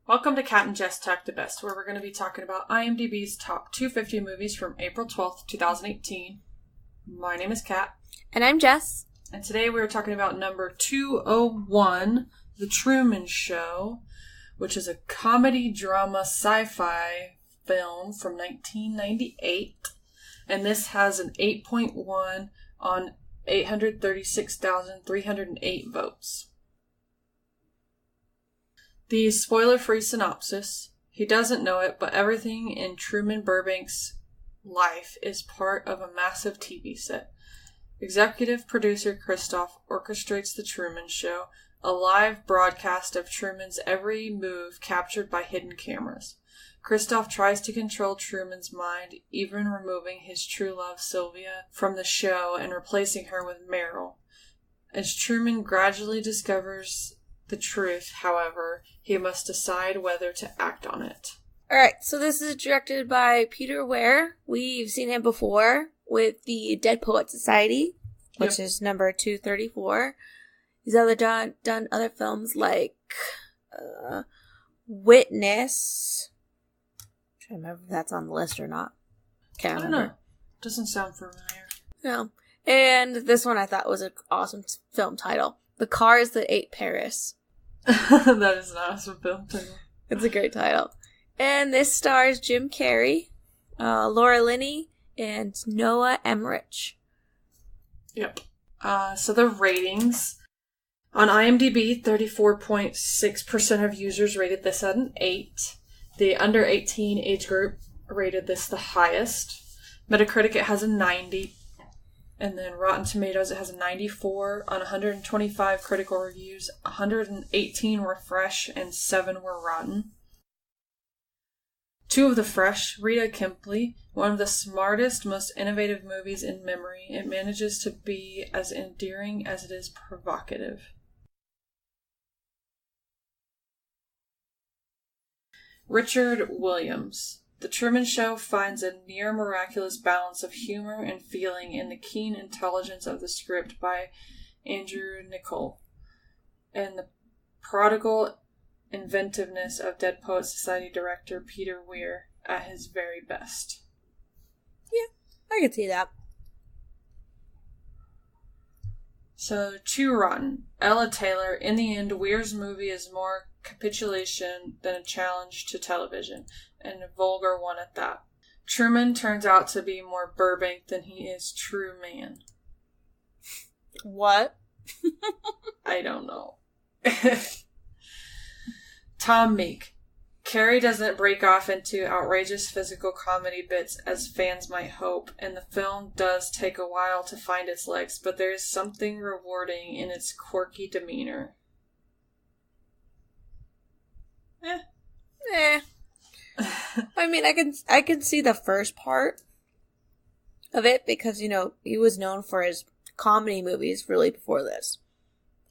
Welcome to Cat and Jess Talk the Best, where we're going to be talking about IMDb's top 250 movies from April 12th, 2018. My name is Kat. And I'm Jess. And today we're talking about number 201, The Truman Show, which is a comedy-drama sci-fi film from 1998. And this has an 8.1 on 836,308 votes. The spoiler-free synopsis. He doesn't know it, but everything in Truman Burbank's life is part of a massive TV set. Executive producer Cristof orchestrates The Truman Show, a live broadcast of Truman's every move captured by hidden cameras. Cristof tries to control Truman's mind, even removing his true love Sylvia from the show and replacing her with Meryl. As Truman gradually discovers the truth, however, he must decide whether to act on it. Alright, so this is directed by Peter Weir. We've seen him before with the Dead Poet Society, which is number 234. He's done other films like Witness. I'm trying to remember if that's on the list or not. Can't remember. I don't know. Doesn't sound familiar. No. And this one I thought was an awesome film title. The Cars That Ate Paris. That is an awesome film title. It's a great title. And this stars Jim Carrey, Laura Linney, and Noah Emmerich. Yep. So the ratings. On IMDb, 34.6% of users rated this at an 8. The under 18 age group rated this the highest. Metacritic, it has a 90. And then Rotten Tomatoes, it has a 94 on 125 critical reviews. 118 were fresh and 7 were rotten. 2 of the fresh, Rita Kempley, one of the smartest, most innovative movies in memory. It manages to be as endearing as it is provocative. Richard Williams. The Truman Show finds a near-miraculous balance of humor and feeling in the keen intelligence of the script by Andrew Niccol and the prodigal inventiveness of Dead Poet Society director Peter Weir at his very best. Yeah, I could see that. So, 2 rotten. Ella Taylor. In the end, Weir's movie is more capitulation than a challenge to television, and a vulgar one at that. Truman turns out to be more Burbank than he is true man. What? I don't know. Tom Meek. Carrey doesn't break off into outrageous physical comedy bits as fans might hope, and the film does take a while to find its legs, but there is something rewarding in its quirky demeanor. I mean, I can see the first part of it because, he was known for his comedy movies really before this.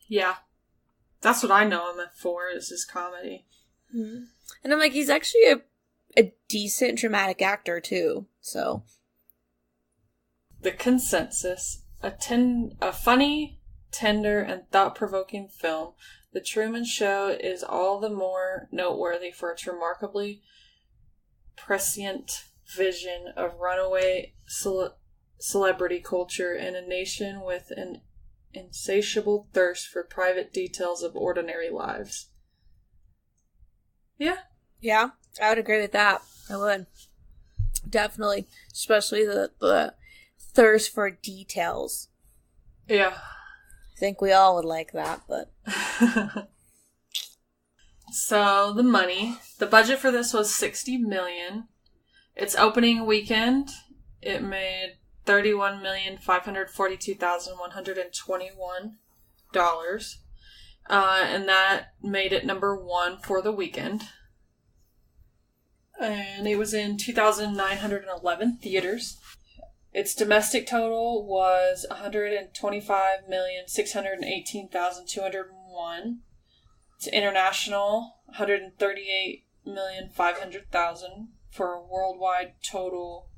Yeah. That's what I know him for, is his comedy. Mm-hmm. And I'm like, he's actually a decent dramatic actor, too, so. The consensus. A funny, tender, and thought-provoking film, The Truman Show is all the more noteworthy for its remarkably prescient vision of runaway celebrity culture in a nation with an insatiable thirst for private details of ordinary lives. Yeah. Yeah, I would agree with that. I would. Definitely. Especially the thirst for details. Yeah. I think we all would like that, but... So, the money. The budget for this was $60 million. Its opening weekend, it made $31,542,121. And that made it number 1 for the weekend. And it was in 2,911 theaters. Its domestic total was $125,618,201. It's international, $138,500,000 for a worldwide total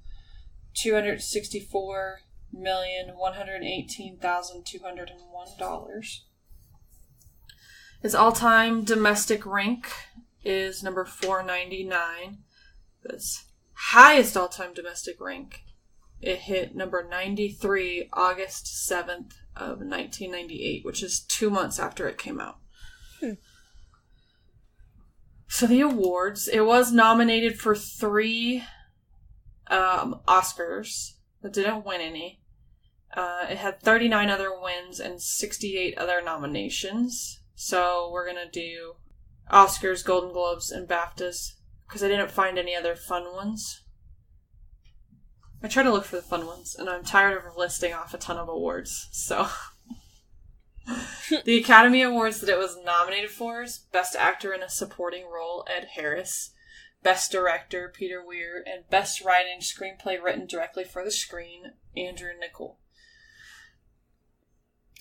$264,118,201. Its all-time domestic rank is number 499. That's highest all-time domestic rank. It hit number 93 August 7th of 1998, which is 2 months after it came out. So the awards, it was nominated for 3 Oscars, but didn't win any. It had 39 other wins and 68 other nominations. So we're going to do Oscars, Golden Globes, and BAFTAs, because I didn't find any other fun ones. I try to look for the fun ones, and I'm tired of listing off a ton of awards, so... The Academy Awards that it was nominated for is Best Actor in a Supporting Role, Ed Harris, Best Director, Peter Weir, and Best Writing Screenplay Written Directly for the Screen, Andrew Niccol.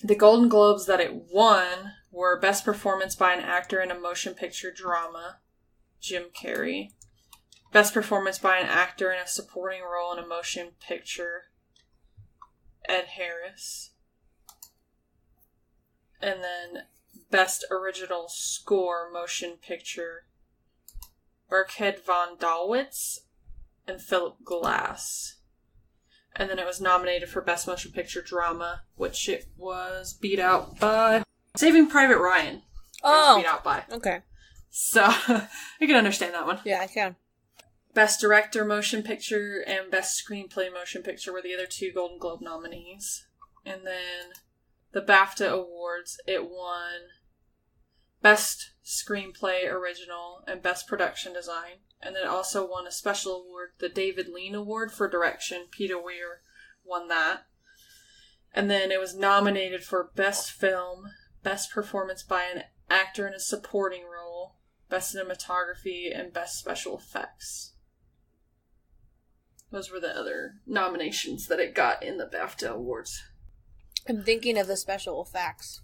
The Golden Globes that it won were Best Performance by an Actor in a Motion Picture Drama, Jim Carrey, Best Performance by an Actor in a Supporting Role in a Motion Picture, Ed Harris. And then Best Original Score Motion Picture, Burkhead von Dalwitz and Philip Glass. And then it was nominated for Best Motion Picture Drama, which it was beat out by Saving Private Ryan. Oh, beat out by. Okay. So, you can understand that one. Yeah, I can. Best Director Motion Picture and Best Screenplay Motion Picture were the other 2 Golden Globe nominees. And then the BAFTA Awards, it won Best Screenplay Original and Best Production Design. And then it also won a special award, the David Lean Award for Direction. Peter Weir won that. And then it was nominated for Best Film, Best Performance by an Actor in a Supporting Role, Best Cinematography, and Best Special Effects. Those were the other nominations that it got in the BAFTA Awards. I'm thinking of the special effects.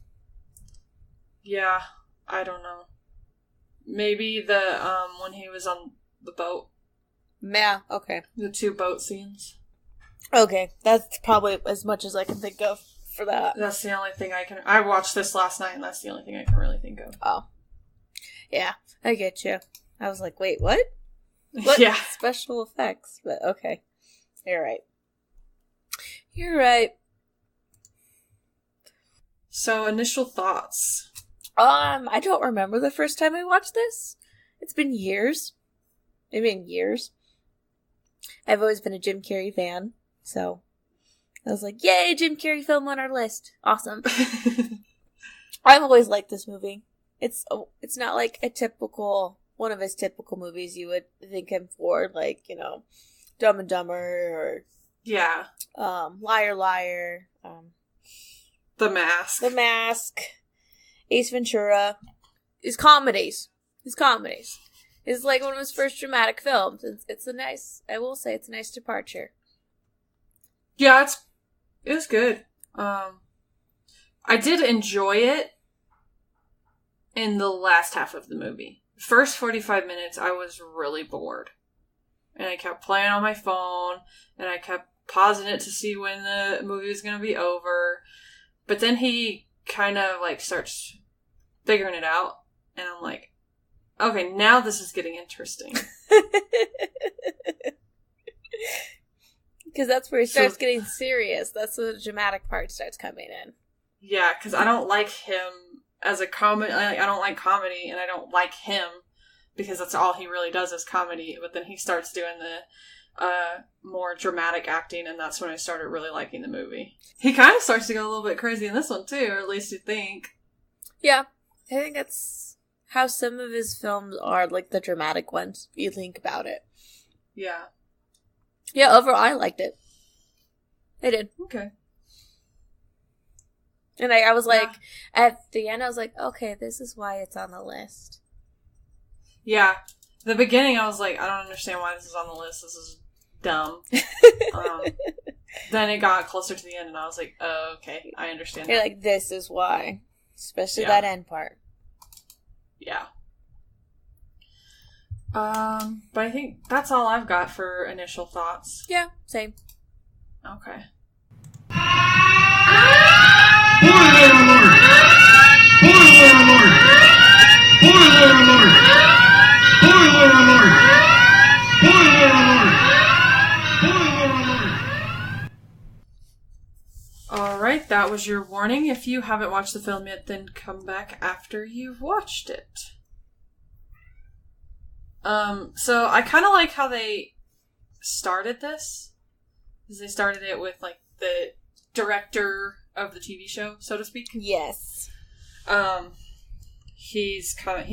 Yeah, I don't know. Maybe the, when he was on the boat. Yeah, okay. The 2 boat scenes. Okay, that's probably as much as I can think of for that. That's the only thing I watched this last night, and that's the only thing I can really think of. Oh. Yeah, I get you. I was like, wait, what? What? Yeah. Special effects, but okay. You're right. You're right. So, initial thoughts. I don't remember the first time I watched this. It's been years. Maybe in years. I've always been a Jim Carrey fan, so I was like, yay, Jim Carrey film on our list. Awesome. I've always liked this movie. It's not like one of his typical movies you would think him for, like, you know, Dumb and Dumber or Yeah. Liar Liar, The Mask. The Mask, Ace Ventura. His comedies. It's like one of his first dramatic films. I will say it's a nice departure. Yeah, it was good. I did enjoy it in the last half of the movie. First 45 minutes, I was really bored. And I kept playing on my phone, and I kept pausing it to see when the movie was going to be over. But then he kind of, like, starts figuring it out, and I'm like, okay, now this is getting interesting. Because that's where he starts getting serious. That's where the dramatic part starts coming in. Yeah, because I don't like him as a comedy. I don't like comedy, and I don't like him because that's all he really does is comedy. But then he starts doing the more dramatic acting, and that's when I started really liking the movie. He kind of starts to go a little bit crazy in this one, too, or at least you think. Yeah, I think that's how some of his films are, like the dramatic ones, if you think about it. Yeah. Yeah, overall, I liked it. I did. Okay. And I was like, at the end, I was like, okay, this is why it's on the list. Yeah. The beginning, I was like, I don't understand why this is on the list. This is dumb. Then it got closer to the end, and I was like, oh, okay, I understand. You're like, this is why. Especially that end part. Yeah. But I think that's all I've got for initial thoughts. Yeah, same. Okay. Boiler alert! Boiler alert! Boiler alert! Spoiler alert! Spoiler alert! Alright, that was your warning. If you haven't watched the film yet, then come back after you've watched it. So I kind of like how they started this. Because they started it with, like, the director of the TV show, so to speak. Yes. He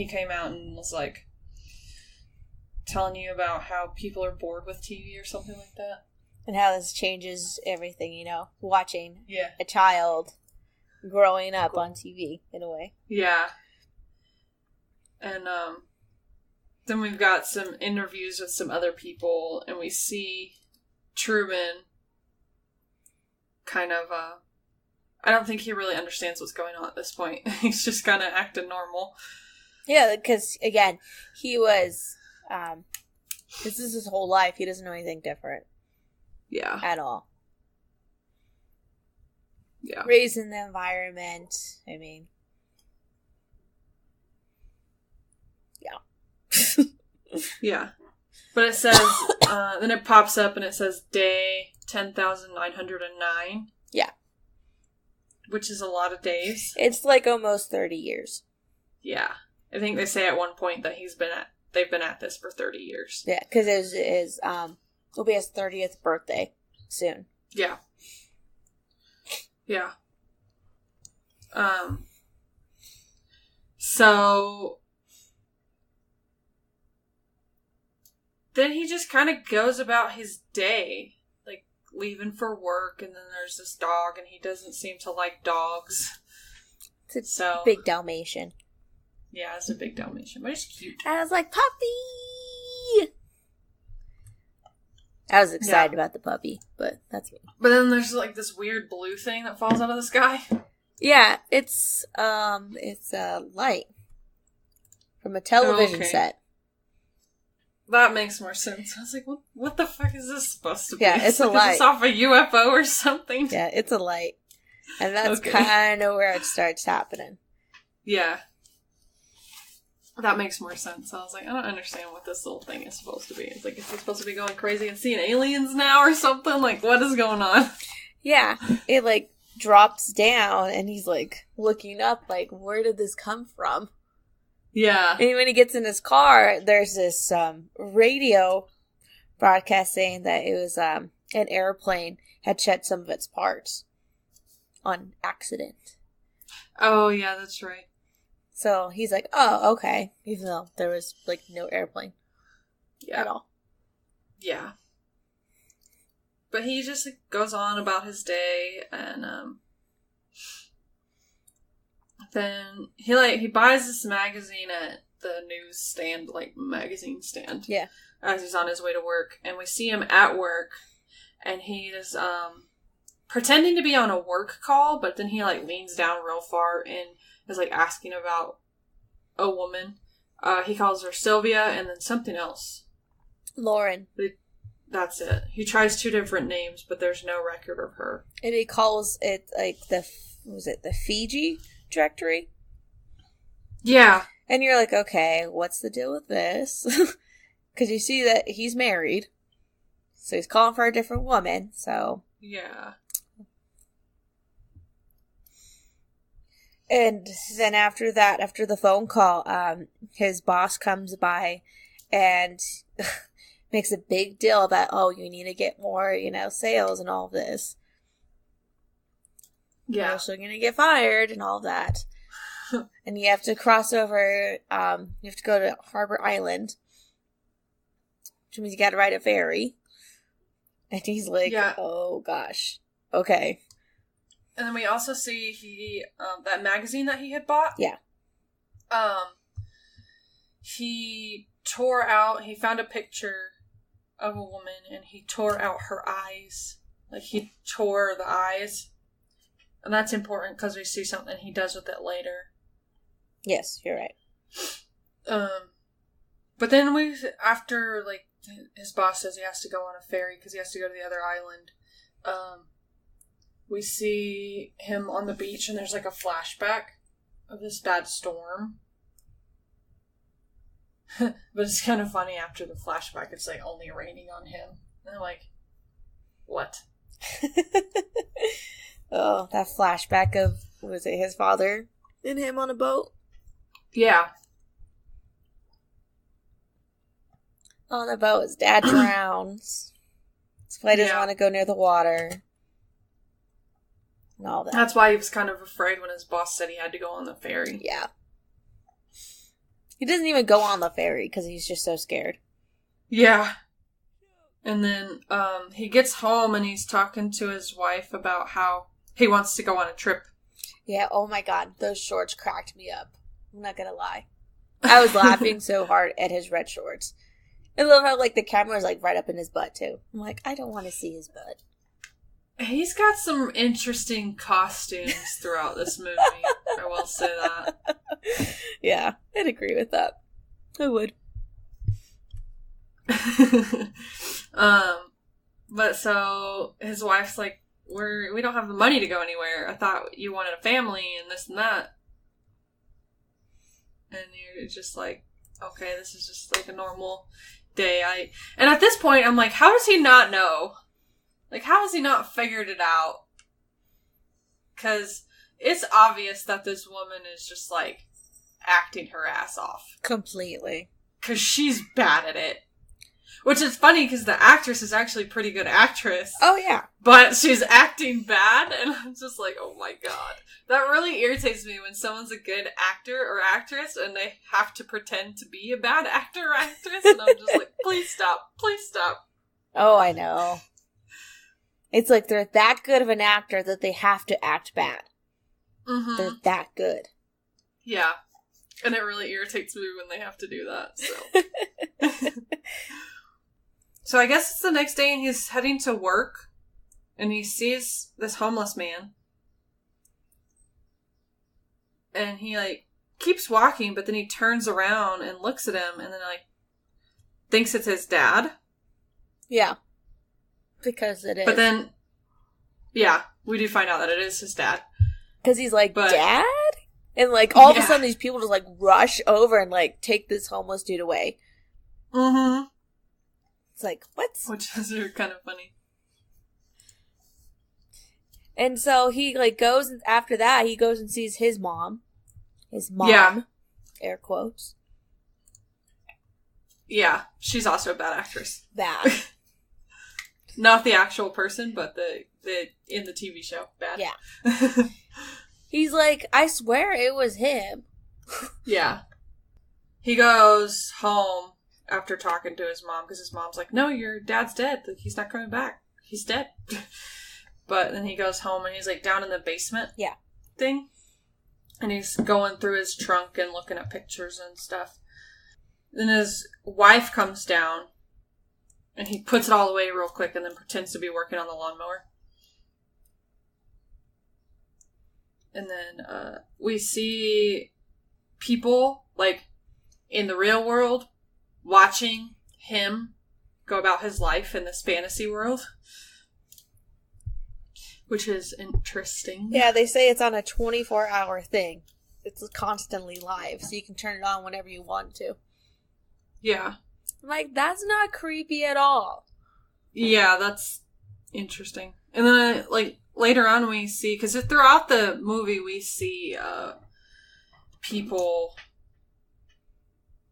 came out and was like telling you about how people are bored with TV or something like that. And how this changes everything, you know, watching Yeah. a child growing up on TV, in a way. Yeah. And then we've got some interviews with some other people, and we see Truman kind of, I don't think he really understands what's going on at this point. He's just kind of acting normal. Yeah, because, again, he was, this is his whole life. He doesn't know anything different. Yeah. At all. Yeah. Raised in the environment. I mean. Yeah. Yeah. But it says, then it pops up and it says day 10,909. Yeah. Which is a lot of days. It's like almost 30 years. Yeah. I think they say at one point that they've been at this for 30 years. Yeah, because it'll be his 30th birthday soon. Yeah. Yeah. So then he just kind of goes about his day, like leaving for work, and then there's this dog, and he doesn't seem to like dogs. It's a big Dalmatian. Yeah, it's a big Dalmatian, but it's cute. I was like, puppy! I was excited about the puppy, but that's me. But then there's like this weird blue thing that falls out of the sky. Yeah, it's a light from a television set. That makes more sense. I was like, what the fuck is this supposed to be? Yeah, it's a light. Is this off a UFO or something? Yeah, it's a light. And that's kind of where it starts happening. Yeah. That makes more sense. I was like, I don't understand what this little thing is supposed to be. It's like, is he supposed to be going crazy and seeing aliens now or something? Like, what is going on? Yeah, it like drops down and he's like looking up like, where did this come from? Yeah. And when he gets in his car, there's this radio broadcast saying that it was an airplane had shed some of its parts on accident. Oh, yeah, that's right. So he's like, oh, okay. Even though there was like no airplane at all. Yeah. But he just like, goes on about his day, and then he buys this magazine at the newsstand, like magazine stand. Yeah. As he's on his way to work, and we see him at work, and he is pretending to be on a work call, but then he like leans down real far and is like asking about a woman. He calls her Sylvia and then something else. Lauren. That's it. He tries 2 different names, but there's no record of her. And he calls it like the Fiji directory? Yeah. And you're like, okay, what's the deal with this? Because you see that he's married. So he's calling for a different woman, so. Yeah. And then after that, after the phone call, his boss comes by and makes a big deal about, oh, you need to get more, sales and all this. Yeah. You're also going to get fired and all that. And you have to cross over, you have to go to Harbor Island. Which means you got to ride a ferry. And he's like, oh gosh. Okay. And then we also see he that magazine that he had bought. Yeah. He found a picture of a woman and he tore out her eyes. Like he tore the eyes. And that's important because we see something he does with it later. Yes, you're right. But then after like his boss says he has to go on a ferry because he has to go to the other island. We see him on the beach and there's like a flashback of this bad storm. But it's kind of funny after the flashback, it's like only raining on him. And I'm like, what? Oh, that flashback of, was it his father and him on a boat? Yeah. On the boat, his dad drowns. That's why he doesn't want to go near the water. And all that. That's why he was kind of afraid when his boss said he had to go on the ferry. Yeah. He doesn't even go on the ferry because he's just so scared. Yeah. And then he gets home and he's talking to his wife about how he wants to go on a trip. Yeah, oh my god, those shorts cracked me up. I'm not gonna lie. I was laughing so hard at his red shorts. I love how, like, the camera is, like, right up in his butt, too. I'm like, I don't want to see his butt. He's got some interesting costumes throughout this movie. I will say that. Yeah, I'd agree with that. I would. But so his wife's like, we don't have the money to go anywhere. I thought you wanted a family and this and that. And you're just like, okay, this is just like a normal day. And at this point, I'm like, how does he not know? Like, how has he not figured it out? Because it's obvious that this woman is just, like, acting her ass off. Completely. Because she's bad at it. Which is funny, because the actress is actually a pretty good actress. Oh, yeah. But she's acting bad, and I'm just like, oh my god. That really irritates me when someone's a good actor or actress, and they have to pretend to be a bad actor or actress, and I'm just like, please stop. Please stop. Oh, I know. It's like they're that good of an actor that they have to act bad. Mm-hmm. They're that good. Yeah. And it really irritates me when they have to do that, so. So I guess it's the next day and he's heading to work and he sees this homeless man. And he, like, keeps walking, but then he turns around and looks at him and then, like, thinks it's his dad. Yeah. Because it is. But then, yeah, we do find out that it is his dad. Because he's like, Dad? And, like, all of a sudden these people just, like, rush over and, like, take this homeless dude away. Mm-hmm. It's like, what? Which is kind of funny. And so he, like, goes, and after that, he goes and sees his mom. His mom. Yeah. Air quotes. Yeah, she's also a bad actress. Bad. Not the actual person, but the in the TV show. Bad. Yeah. He's like, I swear it was him. Yeah. He goes home after talking to his mom, because his mom's like, no, your dad's dead. Like, he's not coming back. He's dead. But then he goes home and he's, like, down in the basement thing. And he's going through his trunk and looking at pictures and stuff. Then his wife comes down and he puts it all away real quick and then pretends to be working on the lawnmower. And then we see people, like, in the real world watching him go about his life in this fantasy world. Which is interesting. Yeah, they say it's on a 24-hour thing. It's constantly live, so you can turn it on whenever you want to. Yeah. I'm like, that's not creepy at all. Yeah, that's interesting. And then, like, later on we see, because throughout the movie we see people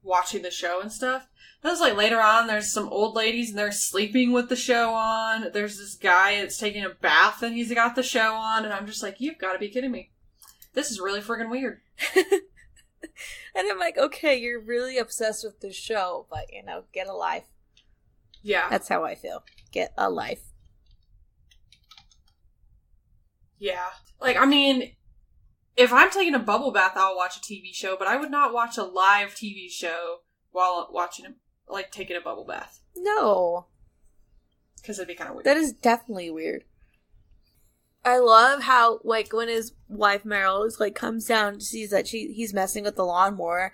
watching the show and stuff. Then it's like later on there's some old ladies and they're sleeping with the show on. There's this guy that's taking a bath and he's got the show on. And I'm just like, you've got to be kidding me. This is really friggin' weird. And I'm like, okay, you're really obsessed with this show, but, you know, get a life. Yeah. That's how I feel. Get a life. Yeah. Like, I mean, if I'm taking a bubble bath, I'll watch a TV show, but I would not watch a live TV show while watching it, like, taking a bubble bath. No. Because it'd be kind of weird. That is definitely weird. I love how, like, when his wife Meryl is, like, comes down and sees that he's messing with the lawnmower,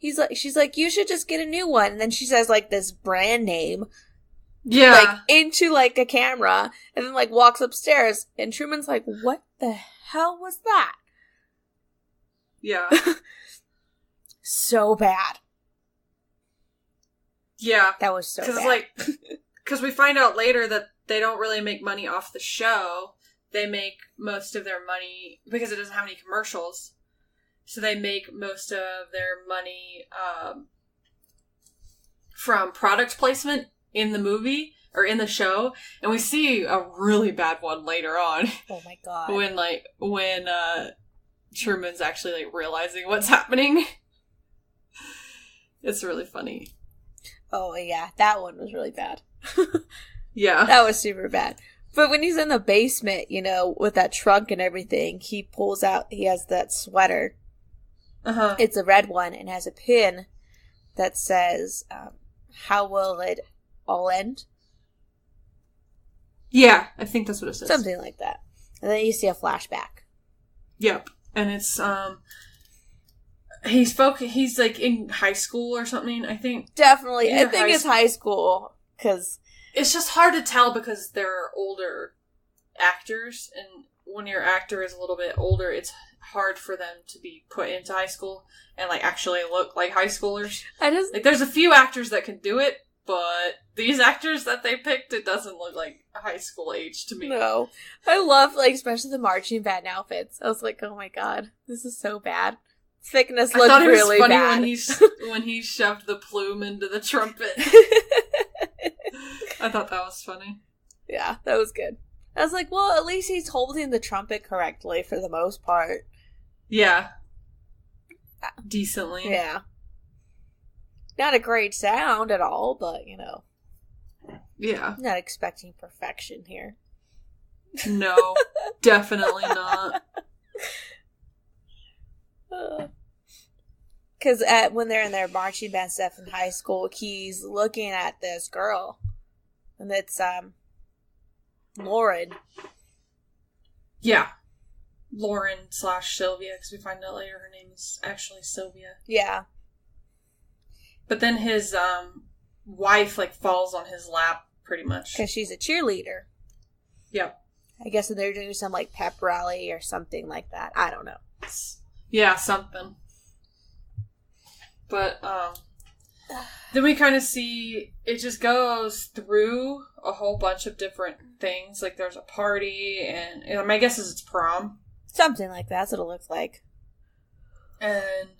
she's like, you should just get a new one. And then she says, like, this brand name. Yeah. Like, into, like, a camera. And then, like, walks upstairs. And Truman's like, what the hell was that? Yeah. So bad. Yeah. That was so bad. Because we find out later that they don't really make money off the show. They make most of their money, because it doesn't have any commercials, so they make most of their money from product placement in the movie, or in the show, and we see a really bad one later on. Oh my god. When Truman's actually, realizing what's happening. It's really funny. Oh, yeah, that one was really bad. Yeah. That was super bad. But when he's in the basement, with that trunk and everything, he has that sweater. Uh-huh. It's a red one and has a pin that says, how will it all end? Yeah, I think that's what it says. Something like that. And then you see a flashback. Yep. And it's, he's in high school or something, I think. Definitely. I think it's high school, because... It's just hard to tell because they're older actors, and when your actor is a little bit older, it's hard for them to be put into high school and, actually look like high schoolers. There's a few actors that can do it, but these actors that they picked, it doesn't look like high school age to me. No. I love, especially the marching band outfits. I was like, oh my god, this is so bad. Thickness looked really bad. I thought it was funny when he shoved the plume into the trumpet. I thought that was funny. Yeah, that was good. I was like, well, at least he's holding the trumpet correctly for the most part. Yeah. Decently. Yeah. Not a great sound at all, but, Yeah. Not expecting perfection here. No, definitely not. Because when they're in their marching band stuff in high school, he's looking at this girl. And it's, Lauren. Yeah. Lauren/Sylvia, because we find out later her name is actually Sylvia. Yeah. But then his, wife, falls on his lap, pretty much. Because she's a cheerleader. Yep. I guess they're doing some, pep rally or something like that. I don't know. Yeah, something. But, then we kind of see it just goes through a whole bunch of different things. There's a party, and my guess is it's prom. Something like that. That's what it looks like. And,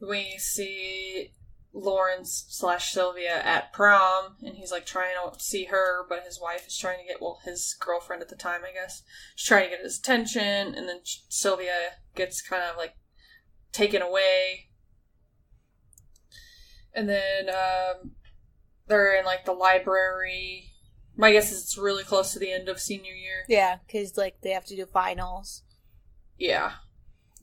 we see Lawrence/Sylvia at prom, and he's trying to see her, but his wife is trying to get, his girlfriend at the time, I guess, is trying to get his attention, and then Sylvia gets kind of taken away. And then they're in the library. My guess is it's really close to the end of senior year. Yeah, because they have to do finals. Yeah.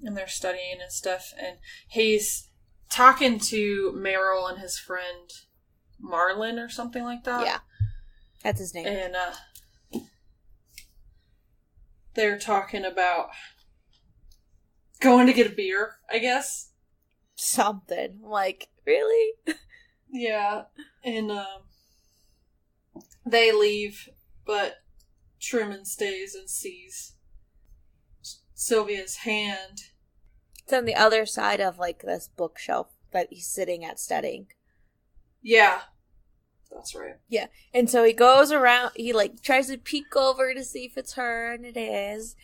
And they're studying and stuff, and he's talking to Meryl and his friend Marlin or something like that. Yeah. That's his name. And they're talking about going to get a beer, I guess. Something. Really? Yeah. And they leave, but Truman stays and sees Sylvia's hand. It's on the other side of this bookshelf that he's sitting at studying. Yeah. That's right. Yeah. And so he goes around, he tries to peek over to see if it's her, and it is.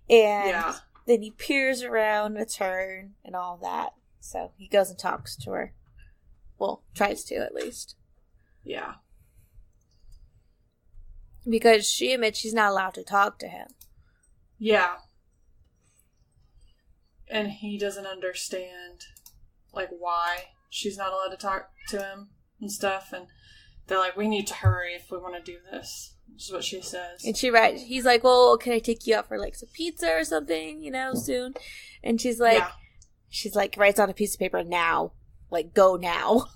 And then he peers around, it's her, and all that. So he goes and talks to her. Well, tries to at least. Yeah. Because she admits she's not allowed to talk to him. Yeah. And he doesn't understand, why she's not allowed to talk to him and stuff. And they're we need to hurry if we want to do this. Which is what she says. And he's well, can I take you out for, some pizza or something, soon? And she's writes on a piece of paper, now. Go now.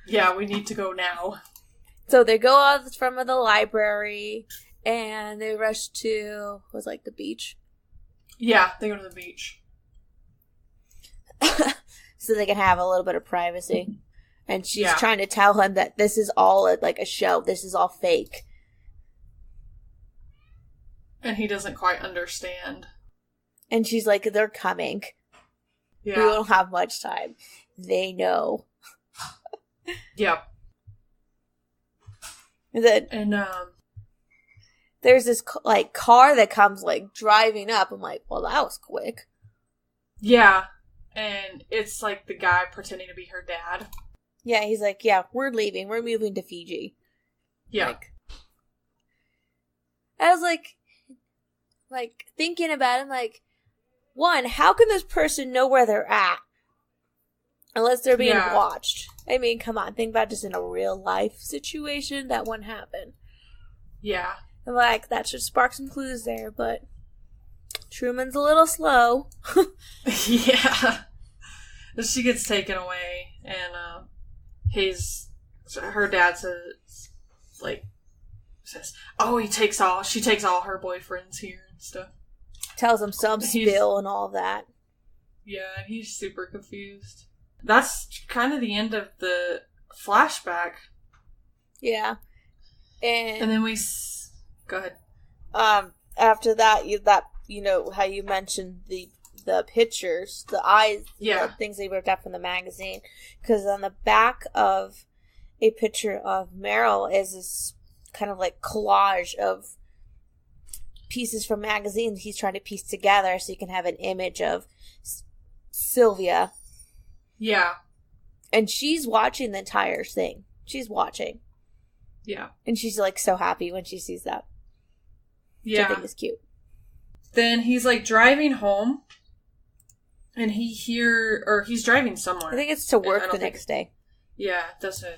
Yeah, we need to go now. So they go out from the library, and they rush to, the beach? Yeah, they go to the beach. So they can have a little bit of privacy. And she's trying to tell him that this is all a show. This is all fake. And he doesn't quite understand. And she's they're coming. Yeah. We don't have much time. They know. Yep. And there's this like car that comes like driving up. I'm like, well, that was quick. Yeah. And it's like the guy pretending to be her dad. Yeah, he's like, yeah, we're leaving. We're moving to Fiji. Yeah. Like, I was like thinking about it, I'm like, one, how can this person know where they're at? Unless they're being watched. I mean, come on, think about just in a real life situation that wouldn't happen. Yeah. And like, that should spark some clues there, but Truman's a little slow. Yeah. She gets taken away, and her dad says, oh, she takes all her boyfriends here and stuff. Tells him some spill and all that. Yeah, and he's super confused. That's kind of the end of the flashback. Yeah. And then go ahead. After that, you know how you mentioned the pictures, the eyes, the things they ripped out from the magazine. Because on the back of a picture of Meryl is this kind of like collage of pieces from magazines he's trying to piece together so you can have an image of Sylvia. Yeah. And she's watching the entire thing. She's watching. Yeah. And she's like so happy when she sees that. Yeah. Which I think is cute. Then he's like driving home and he's driving somewhere. I think it's to work the next day. Yeah, that's what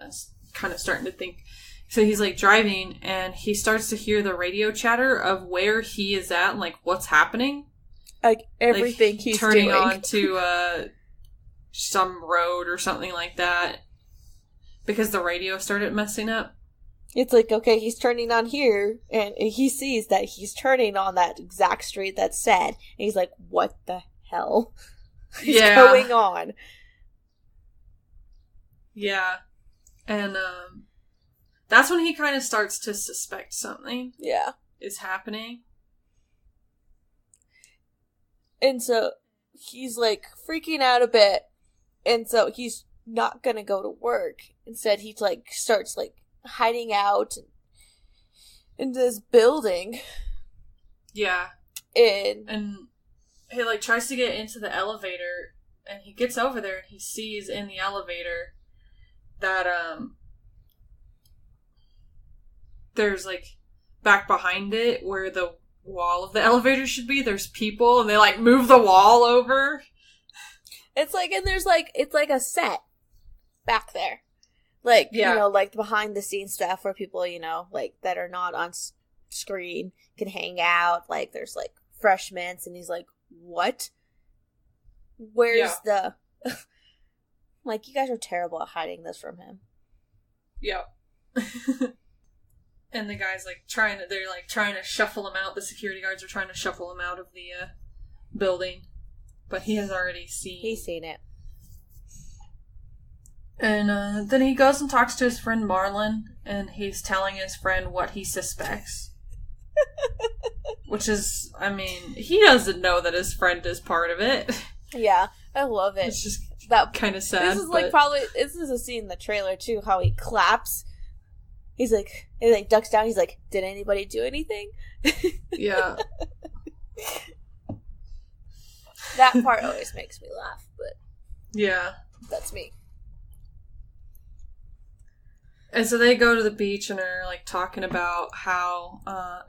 I was kind of starting to think. So he's like driving and he starts to hear the radio chatter of where he is at and like what's happening. Like everything he's turning doing. on to some road or something like that. Because the radio started messing up. It's like, okay, he's turning on here, and he sees that he's turning on that exact street that's said, and he's like, what the hell is going on? Yeah. And, that's when he kind of starts to suspect something. Yeah. Is happening. And so, he's, like, freaking out a bit, and so he's not gonna go to work. Instead, he, like, starts, like, hiding out in this building. Yeah. And he like tries to get into the elevator, and he gets over there and he sees in the elevator that there's like back behind it where the wall of the elevator should be, there's people and they like move the wall over. It's like, and there's like, it's like a set back there. Like, you know, like behind the scenes stuff where people, you know, like that are not on screen can hang out. Like there's like fresh mints, and he's like, what? Where's the... like, you guys are terrible at hiding this from him. Yeah. And the guy's like trying to shuffle him out. The security guards are trying to shuffle him out of the building. But he has already seen... He's seen it. And then he goes and talks to his friend Marlon, and he's telling his friend what he suspects. Which is, I mean, he doesn't know that his friend is part of it. Yeah, I love it. It's just that kind of sad. This is like this is a scene in the trailer too, how he claps. He ducks down, he's like, did anybody do anything? Yeah. That part always makes me laugh, but... Yeah. That's me. And so they go to the beach and are like talking about how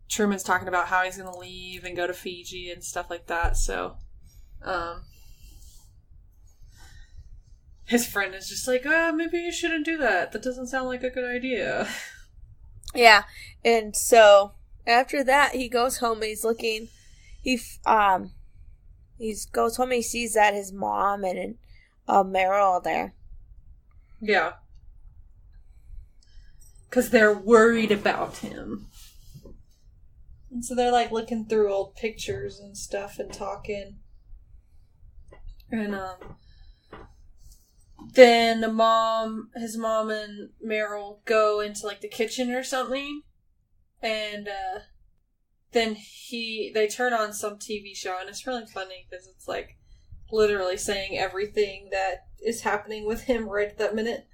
Truman's talking about how he's gonna leave and go to Fiji and stuff like that. So his friend is just like, maybe you shouldn't do that. That doesn't sound like a good idea. Yeah. And so after that he goes home and he's looking, he goes home and he sees that his mom and Meryl are there. Yeah. Because they're worried about him. And so they're like looking through old pictures and stuff and talking. And then his mom and Meryl go into like the kitchen or something. And then they turn on some TV show, and it's really funny because it's like literally saying everything that is happening with him right at that minute.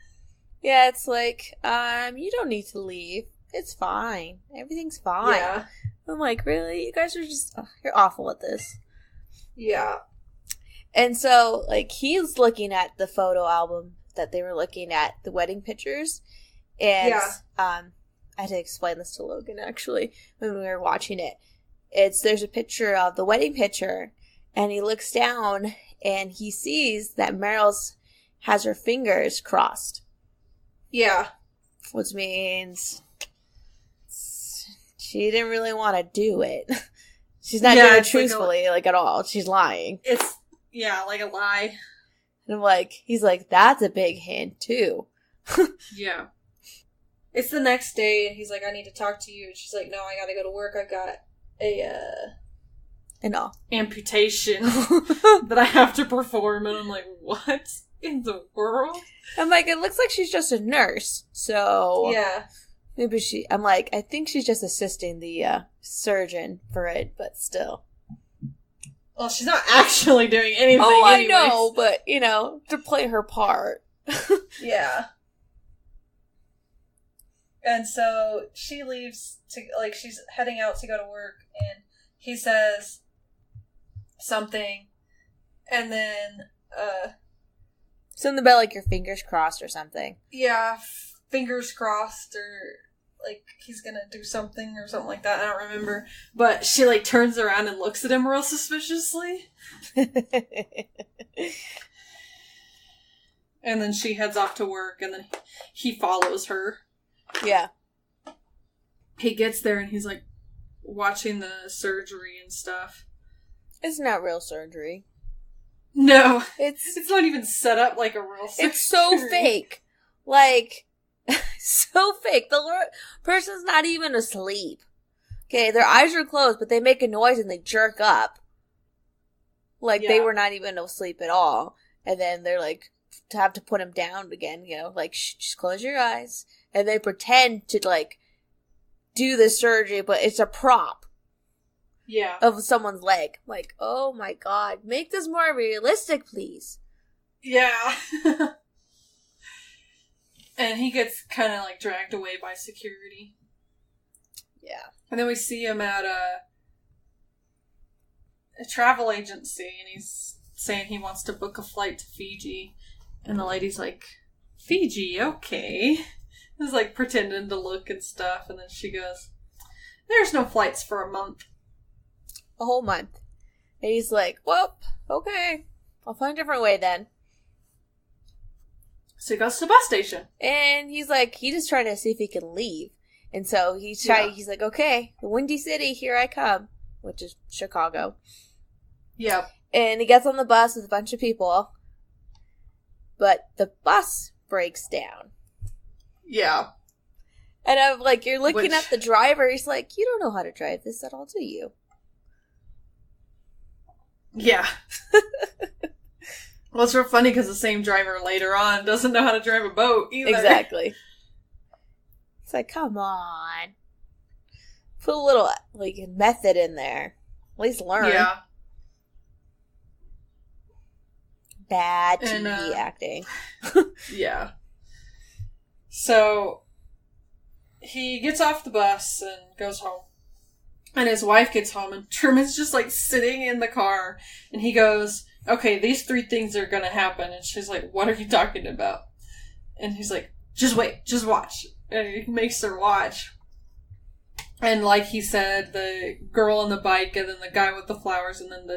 Yeah, it's like, you don't need to leave. It's fine. Everything's fine. Yeah. I'm like, really? You guys are just, you're awful at this. Yeah. And so, like, he's looking at the photo album that they were looking at, the wedding pictures. And, I had to explain this to Logan, actually, when we were watching it. There's a picture of the wedding picture, and he looks down, and he sees that Meryl's has her fingers crossed. Yeah. Which means she didn't really want to do it. She's not doing it truthfully, like at all. She's lying. It's, like a lie. And I'm like, he's like, that's a big hint, too. Yeah. It's the next day, and he's like, I need to talk to you. And she's like, no, I gotta go to work. I got amputation that I have to perform. And I'm like, what in the world? I'm like, it looks like she's just a nurse. So yeah, maybe I'm like, I think she's just assisting the surgeon for it, but still. Well, she's not actually doing anything. Oh, I anyways. know, but to play her part. Yeah. And so she leaves she's heading out to go to work, and he says something, and then, something about, like, your fingers crossed or something. Yeah, fingers crossed, or, like, he's gonna do something or something like that, I don't remember. But she, like, turns around and looks at him real suspiciously. And then she heads off to work, and then he follows her. Yeah. He gets there, and he's, like, watching the surgery and stuff. It's not real surgery. No. It's not even set up like a real surgery. It's so fake. Like, so fake. The person's not even asleep. Okay, their eyes are closed, but they make a noise and they jerk up. Like, they were not even asleep at all. And then they're like, to have to put him down again, like, shh, just close your eyes. And they pretend to, like, do the surgery, but it's a prop. Yeah. Of someone's leg. Like, oh my god, make this more realistic, please. Yeah. And he gets kind of, like, dragged away by security. Yeah. And then we see him at a travel agency, and he's saying he wants to book a flight to Fiji. And the lady's like, Fiji, okay. He's, like, pretending to look and stuff, and then she goes, there's no flights for a month. A whole month. And he's like, well, okay. I'll find a different way then. So he goes to the bus station. And he's like, he's just trying to see if he can leave. And so he's like, okay, the Windy City, here I come. Which is Chicago. Yep. And he gets on the bus with a bunch of people. But the bus breaks down. Yeah. And I'm like, you're looking at the driver. He's like, you don't know how to drive this at all, do you? Yeah. Well, it's real funny because the same driver later on doesn't know how to drive a boat either. Exactly. It's like, come on. Put a little, like, method in there. At least learn. Yeah. Bad TV acting. Yeah. So, he gets off the bus and goes home. And his wife gets home, and Truman's just, like, sitting in the car. And he goes, okay, these 3 things are gonna happen. And she's like, what are you talking about? And he's like, just wait, just watch. And he makes her watch. And like he said, the girl on the bike, and then the guy with the flowers, and then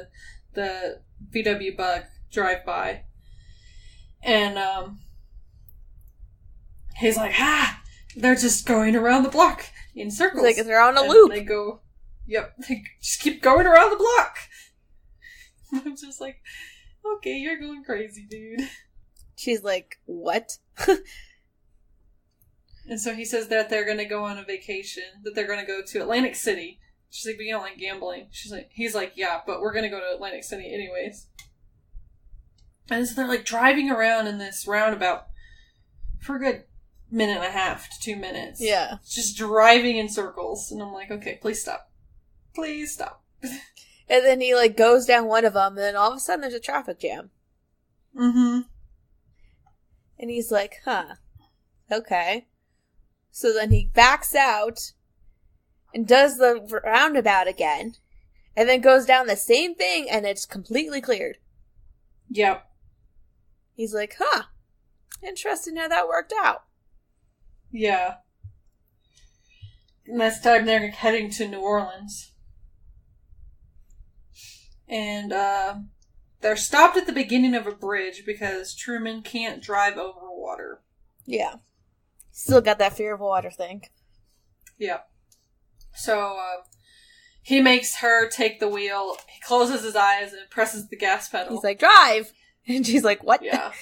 the VW bug drive by. And, he's like, they're just going around the block in circles. It's like they're on a loop. They go, they just keep going around the block. I'm just like, okay, you're going crazy, dude. She's like, what? And so he says that they're going to go on a vacation, that they're going to go to Atlantic City. She's like, but you don't like gambling. He's like, yeah, but we're going to go to Atlantic City anyways. And so they're like driving around in this roundabout for a good 1.5 to 2 minutes. Yeah. Just driving in circles. And I'm like, okay, please stop. Please stop. And then he, like, goes down one of them, and then all of a sudden there's a traffic jam. Mm-hmm. And he's like, huh, okay. So then he backs out and does the roundabout again, and then goes down the same thing, and it's completely cleared. Yep. He's like, huh, interesting how that worked out. Yeah. And this time they're heading to New Orleans. And, they're stopped at the beginning of a bridge because Truman can't drive over water. Yeah. Still got that fear of water thing. Yeah. So, he makes her take the wheel. He closes his eyes and presses the gas pedal. He's like, drive! And she's like, what? Yeah.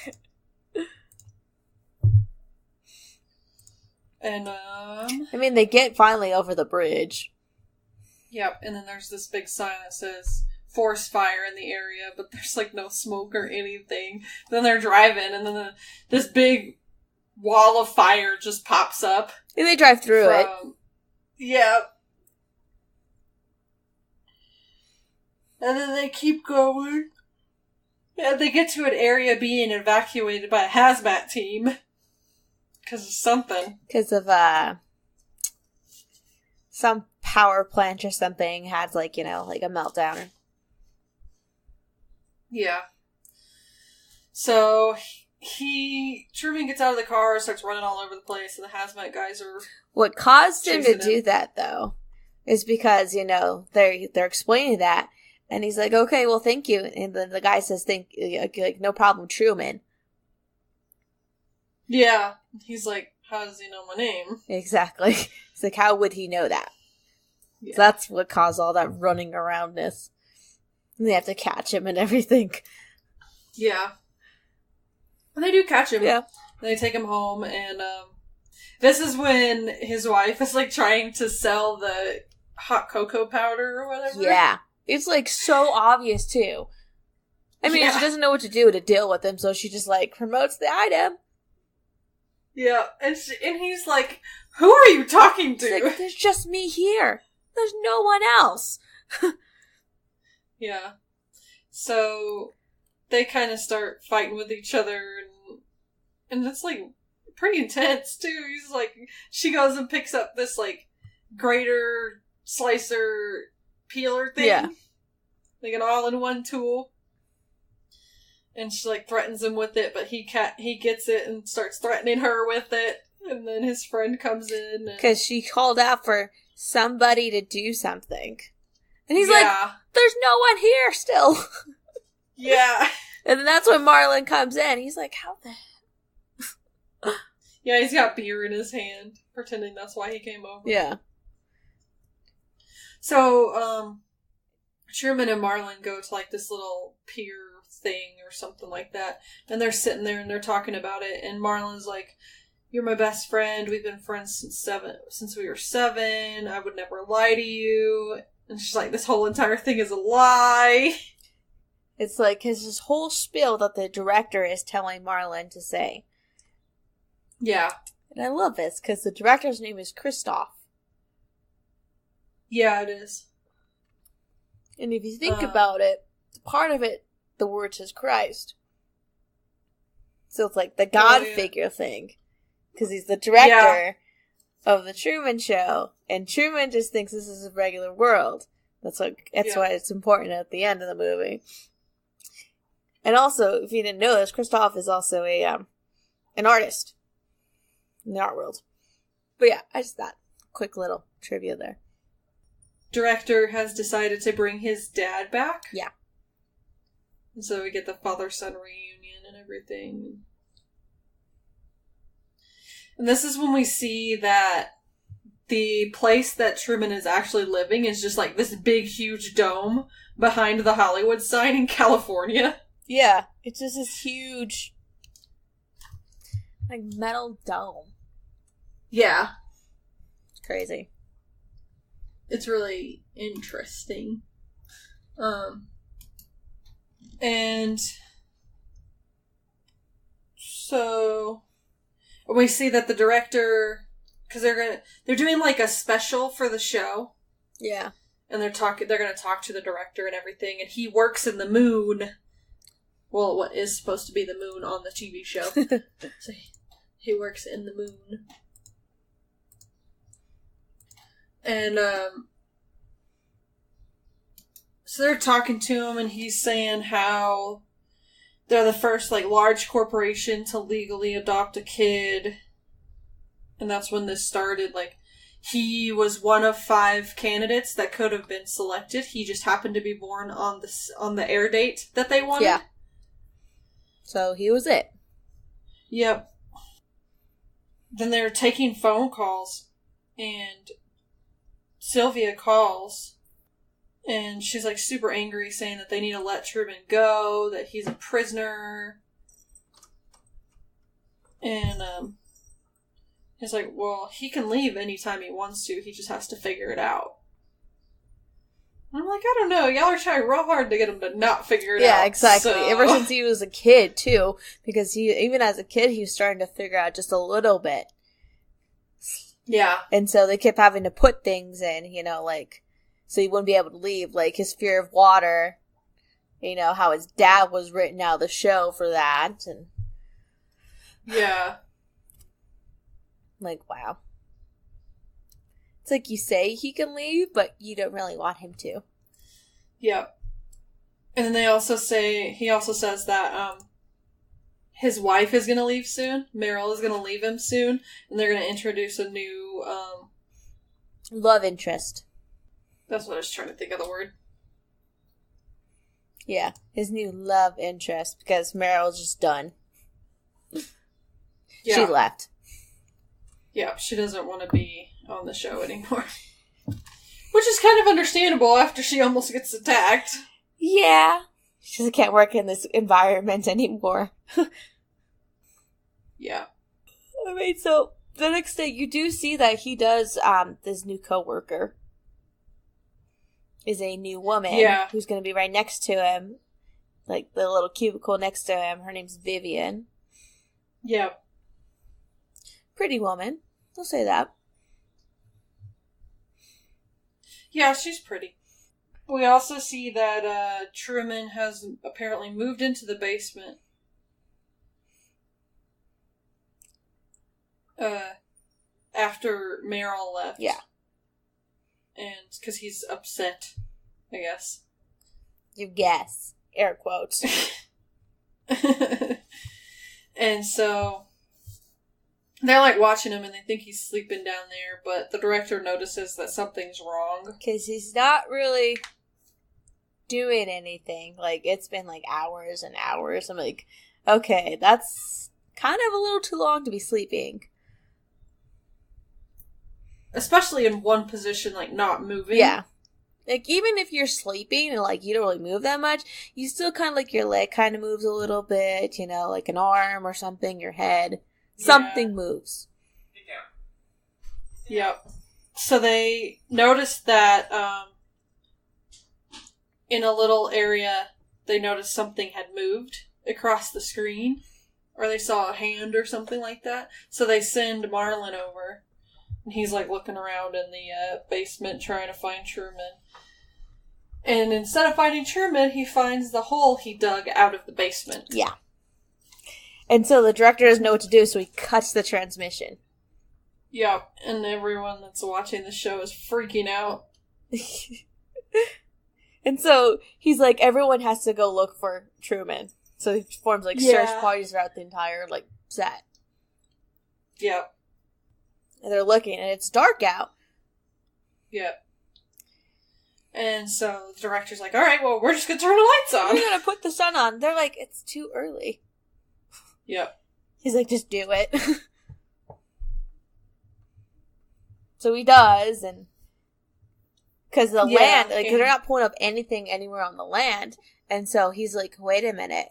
And, I mean, they get finally over the bridge. Yep, and then there's this big sign that says forest fire in the area, but there's, like, no smoke or anything. Then they're driving, and then this big wall of fire just pops up. And they drive through it. Yeah. And then they keep going. And they get to an area being evacuated by a hazmat team. Because of something. Because of, some power plant or something had, like, you know, like a meltdown. Yeah. So, Truman gets out of the car, starts running all over the place, and the hazmat guys are... What caused him to do that, though, is because, you know, they're explaining that, and he's like, okay, well, thank you. And then the guy says, like, no problem, Truman. Yeah. He's like, how does he know my name? Exactly. He's like, how would he know that? Yeah. So that's what caused all that running aroundness. And they have to catch him and everything. Yeah. And they do catch him. Yeah. And they take him home, and this is when his wife is, like, trying to sell the hot cocoa powder or whatever. Yeah. It's, like, so obvious, too. I mean, she doesn't know what to do to deal with him, so she just, like, promotes the item. Yeah, and he's like, who are you talking to? He's like, there's just me here. There's no one else. Yeah. So, they kind of start fighting with each other, and it's, like, pretty intense, too. He's like, she goes and picks up this, like, grater, slicer, peeler thing. Yeah. Like an all-in-one tool. And she, like, threatens him with it, but he gets it and starts threatening her with it. And then his friend comes in. Because she called out for somebody to do something. And he's like, there's no one here still. Yeah. And then that's when Marlon comes in. He's like, how the... Yeah, he's got beer in his hand, pretending that's why he came over. Yeah. So, Truman and Marlon go to, like, this little pier thing or something like that, and they're sitting there and they're talking about it, and Marlon's like, you're my best friend, we've been friends since we were 7, I would never lie to you, and she's like, this whole entire thing is a lie. It's like his whole spiel that the director is telling Marlon to say. Yeah. And I love this, because the director's name is Cristof. Yeah, it is. And if you think about it, part of it, the word says Christ. So it's like the God figure thing. Because he's the director of the Truman Show. And Truman just thinks this is a regular world. That's why it's important at the end of the movie. And also, if you didn't know this, Cristof is also an artist in the art world. But yeah, I just thought, quick little trivia there. Director has decided to bring his dad back. Yeah. And so we get the father-son reunion and everything. And this is when we see that the place that Truman is actually living is just like this big, huge dome behind the Hollywood sign in California. Yeah. It's just this huge, like, metal dome. Yeah. Crazy. It's really interesting. And so we see that the director, because they're doing like a special for the show. Yeah. And they're going to talk to the director and everything, and he works in the moon. Well, what is supposed to be the moon on the TV show. So he works in the moon. And, so they're talking to him, and he's saying how they're the first, like, large corporation to legally adopt a kid. And that's when this started. Like, he was one of 5 candidates that could have been selected. He just happened to be born on the air date that they wanted. Yeah. So he was it. Yep. Then they were taking phone calls, and Sylvia calls, and she's like super angry, saying that they need to let Truman go, that he's a prisoner. And he's like, well, he can leave anytime he wants to, he just has to figure it out. And I'm like, I don't know, y'all are trying real hard to get him to not figure it out. Yeah, exactly. So... Ever since he was a kid, too, because even as a kid, he was starting to figure out just a little bit. Yeah. And so they kept having to put things in, like, so he wouldn't be able to leave, like his fear of water, how his dad was written out of the show for that, and... Yeah. Like, wow. It's like you say he can leave, but you don't really want him to. Yep. And then he also says that, his wife is going to leave soon. Meryl is going to leave him soon. And they're going to introduce a new, love interest. That's what I was trying to think of the word. Yeah, his new love interest, because Meryl's just done. Yeah. She left. Yeah, she doesn't want to be on the show anymore. Which is kind of understandable after she almost gets attacked. Yeah. She just can't work in this environment anymore. Yeah. I mean, so the next day you do see that he does, this new coworker is a new woman. Yeah. Who's going to be right next to him. Like the little cubicle next to him. Her name's Vivian. Yeah. Pretty woman. I'll say that. Yeah, she's pretty. We also see that Truman has apparently moved into the basement. After Meryl left. Yeah. And because he's upset, I guess. You guess. Air quotes. And so they're like watching him and they think he's sleeping down there, but the director notices that something's wrong. Because he's not really doing anything. Like, it's been like hours and hours. I'm like, okay, that's kind of a little too long to be sleeping. Especially in one position, like not moving. Yeah. Like, even if you're sleeping and, like, you don't really move that much, you still kind of, like, your leg kind of moves a little bit, like an arm or something, your head. Yeah. Something moves. Yep. So they noticed that, in a little area, they noticed something had moved across the screen. Or they saw a hand or something like that. So they send Marlon over. And he's, like, looking around in the basement trying to find Truman. And instead of finding Truman, he finds the hole he dug out of the basement. Yeah. And so the director doesn't know what to do, so he cuts the transmission. Yep. And everyone that's watching the show is freaking out. And so he's like, everyone has to go look for Truman. So he forms, like, search parties throughout the entire, like, set. Yep. And they're looking, and it's dark out. Yep. And so the director's like, alright, well, we're just gonna turn the lights on. We're gonna put the sun on. They're like, it's too early. Yep. He's like, just do it. So he does, and... Because the land, like, they're not pulling up anything anywhere on the land. And so he's like, wait a minute.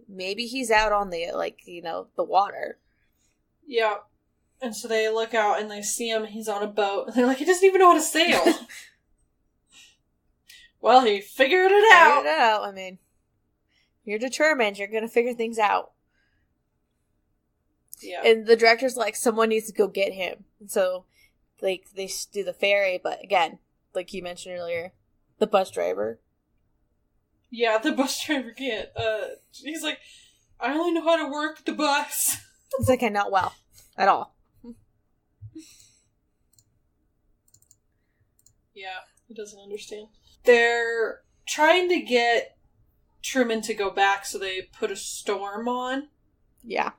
Maybe he's out on the, like, the water. Yep. And so they look out and they see him, he's on a boat. And they're like, he doesn't even know how to sail. Well, he figured it out. Figured it out. I mean, you're determined. You're going to figure things out. Yeah. And the director's like, someone needs to go get him. And so, like, they do the ferry, but again, like you mentioned earlier, the bus driver. Yeah, the bus driver can't. He's like, I only know how to work the bus. It's like, not well at all. Yeah, he doesn't understand. They're trying to get Truman to go back, so they put a storm on. Yeah.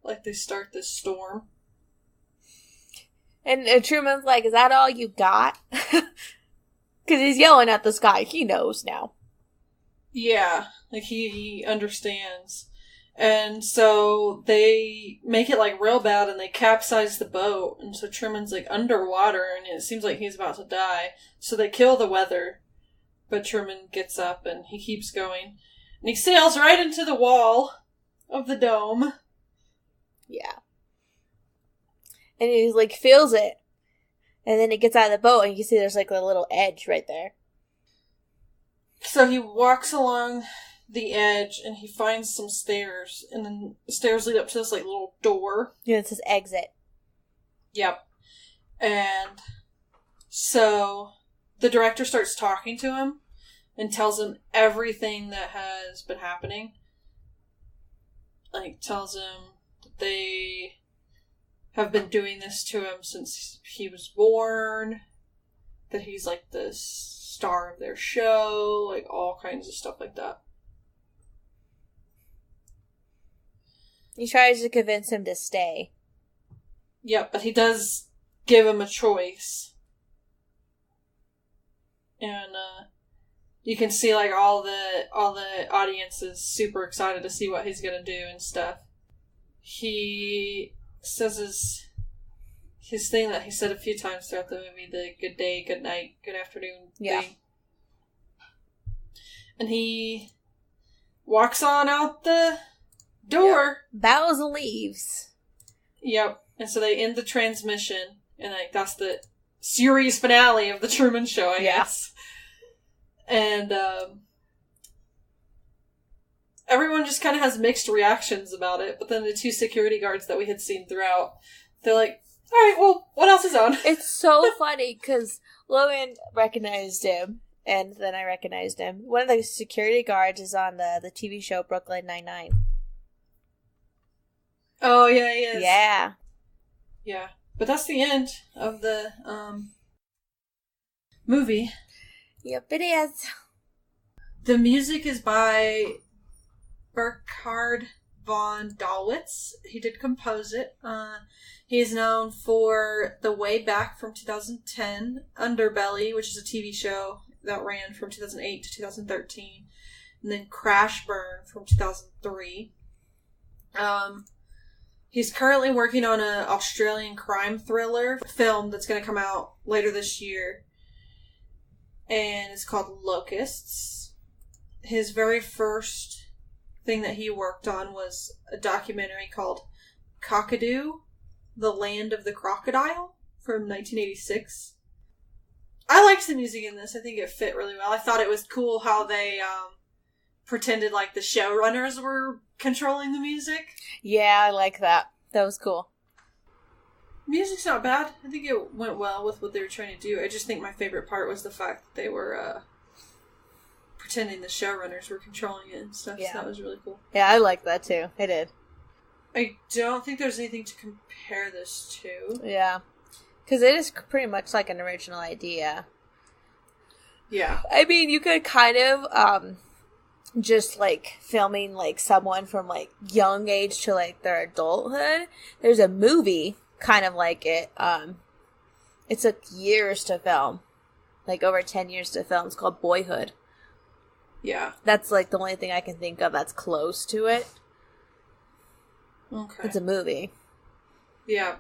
Like, they start this storm. And Truman's like, is that all you got? Because he's yelling at the sky. He knows now. Yeah, like, he understands. And so they make it, like, real bad, and they capsize the boat. And so Truman's, like, underwater, and it seems like he's about to die. So they kill the weather. But Truman gets up, and he keeps going. And he sails right into the wall of the dome. Yeah. And he, like, feels it. And then he gets out of the boat, and you can see there's, like, a little edge right there. So he walks along the edge, and he finds some stairs. And then the stairs lead up to this, like, little door. Yeah, it says exit. Yep. And so the director starts talking to him and tells him everything that has been happening. Like, tells him that they have been doing this to him since he was born, that he's, like, the star of their show, like, all kinds of stuff like that. He tries to convince him to stay. Yep, but he does give him a choice. And, you can see, like, all the audience is super excited to see what he's gonna do and stuff. He says his thing that he said a few times throughout the movie, the good day, good night, good afternoon thing. And he walks on out the door. Yep. Bows and leaves. Yep. And so they end the transmission, and, like, that's the series finale of the Truman Show, I guess. And, everyone just kind of has mixed reactions about it, but then the two security guards that we had seen throughout, they're like, alright, well, what else is on? It's so funny, because Logan recognized him, and then I recognized him. One of the security guards is on the TV show Brooklyn Nine-Nine. Oh, yeah, he is. Yeah. Yeah. But that's the end of the, movie. Yep, it is. The music is by Burkhard von Dalwitz. He did compose it. He is known for The Way Back from 2010, Underbelly, which is a TV show that ran from 2008 to 2013, and then Crash Burn from 2003. He's currently working on an Australian crime thriller film that's going to come out later this year, and it's called Locusts. His very first thing that he worked on was a documentary called Cockadoo, The Land of the Crocodile, from 1986. I liked the music in this. I think it fit really well. I thought it was cool how they pretended like the showrunners were controlling the music. Yeah, I like that. That was cool. Music's not bad. I think it went well with what they were trying to do. I just think my favorite part was the fact that they were pretending the showrunners were controlling it and stuff. Yeah. So that was really cool. Yeah, I like that too. I did. I don't think there's anything to compare this to. Yeah. Because it is pretty much like an original idea. Yeah. I mean, you could kind of just like filming like someone from like young age to like their adulthood. There's a movie kind of like it. It took years to film. Like over 10 years to film. It's called Boyhood. Yeah. That's like the only thing I can think of that's close to it. Okay. It's a movie. Yeah.